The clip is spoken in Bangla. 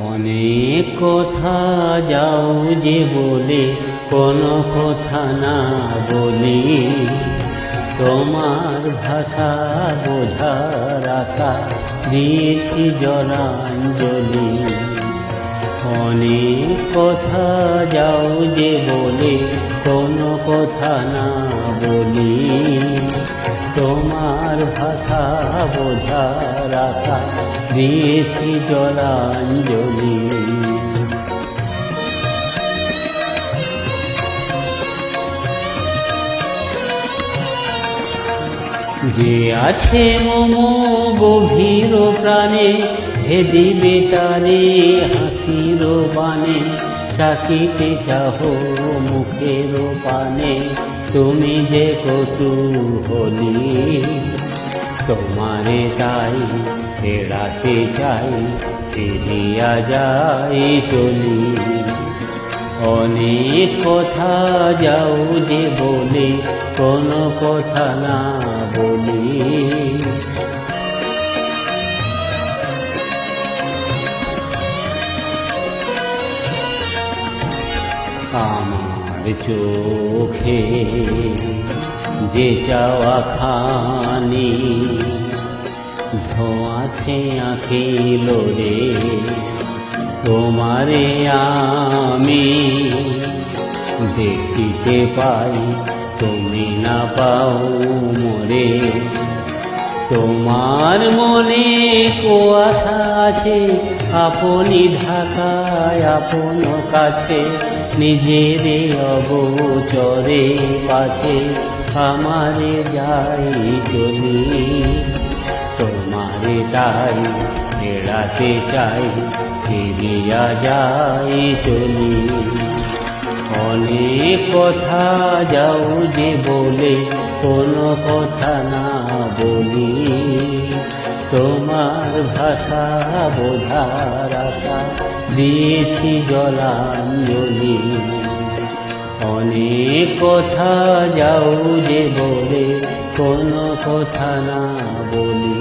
অনেক কথা যাও যে বলে কোনো কথা না বলি, তোমার ভাষা বোঝার আশা দিয়েছি জলাঞ্জলি। অনেক কথা যাও যে বলে কোনো কথা না বলি, তোমার ভাষা বোঝার আশা দিয়েছি জলাঞ্জলি। যে আছে মম গভীর প্রাণে, হে দিবে তারে হাসির বাণে, চাকিতে চাহো মুখের পানে, তুমি যে কৌতূহলী। তোমারে তাই ফেরাতে চাই, ফিরিয়া যাই চলি। অনেক কথা যাও যে বলে কোনো কথা না বলি, আমার চোখে যে চাওয়া খানি ধোঁয়াশে আঁকিল রে, তোমারে আমি দেখিতে পাই, তুমি না পাও মোরে। তোমার মনে কুয়াশা আছে, আপনি ঢাকায় আপন কাছে, নিজের অগোচরে পাছে আমারে যাই চলি। তোমারে তাই ফেরাতে চাই, ফিরিয়া যাই চলি। অনেক কথা যাও যে বলে কোনো কথা না বলি, তোমার ভাষা বোঝার আশা দিয়েছি জলাঞ্জলি। অনেক কথা যাও যে বলে কোনো কথা না বলি।